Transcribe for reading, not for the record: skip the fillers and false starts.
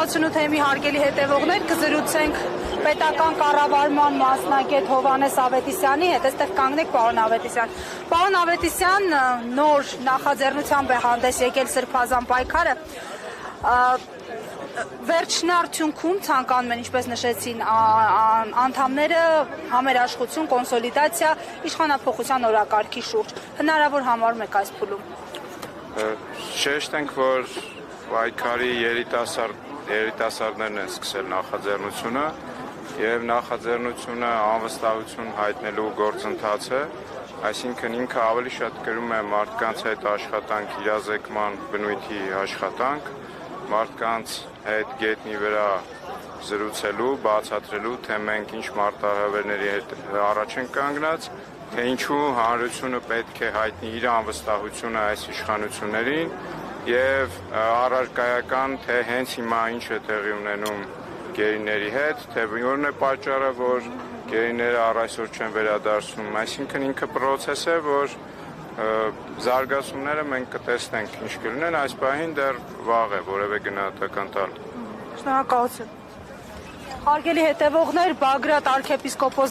168 թեմի հարգելի հետևողներ, կզրուցենք պետական կառավարման մասնագետ Հովհաննես Ավետիսյանի հետ, այստեղ կանգնեք պարոն Ավետիսյան։ Պարոն Ավետիսյան, նոր նախաձեռնությամբ է հանդես եկել Սրբազան պայքարը։ Վերջնարդյունքում ցանկանում են, ինչպես նշեցին անդամները, համերաշխություն, կոնսոլիդացիա, իշխանափոխության օրակարգի շուրջ։ Հնարավոր համարում եք այս փուլում։ Շեշտ ենք, որ պայքարի երիտասարդներն են սկսել նախաձեռնությունը եւ նախաձեռնությունը անվստահություն հայտնելու գործընթաց է, այսինքն ինքը ավելի շատ կրում է մարդկանց հետ աշխատանք, իրազեկման բնույթի աշխատանք, մարդկանց հետ գետնի վրա զրուցելու, բացատրելու, թե մենք ինչ մարտահրավերների հետ առաջ ենք կանգնած, թե ինչու հանրությունը պետք է հայտնի իր անվստահությունը այս իշխանություններին եւ առարկայական, թե հենց հիմա ինչ է տեղի ունենում գերիների հետ, թե որն է պատճառը, որ գերիները առ այսօր չեն վերադարձնում, այսինքն ինքը process է, որ զարգացումները մենք կտեսնենք ինչ կլինեն, այս պահին դեռ վաղ է որևէ գնահատական տալ։ Շնորհակալություն։ Հարգելի հետևողներ, Բագրատ arczepiskopos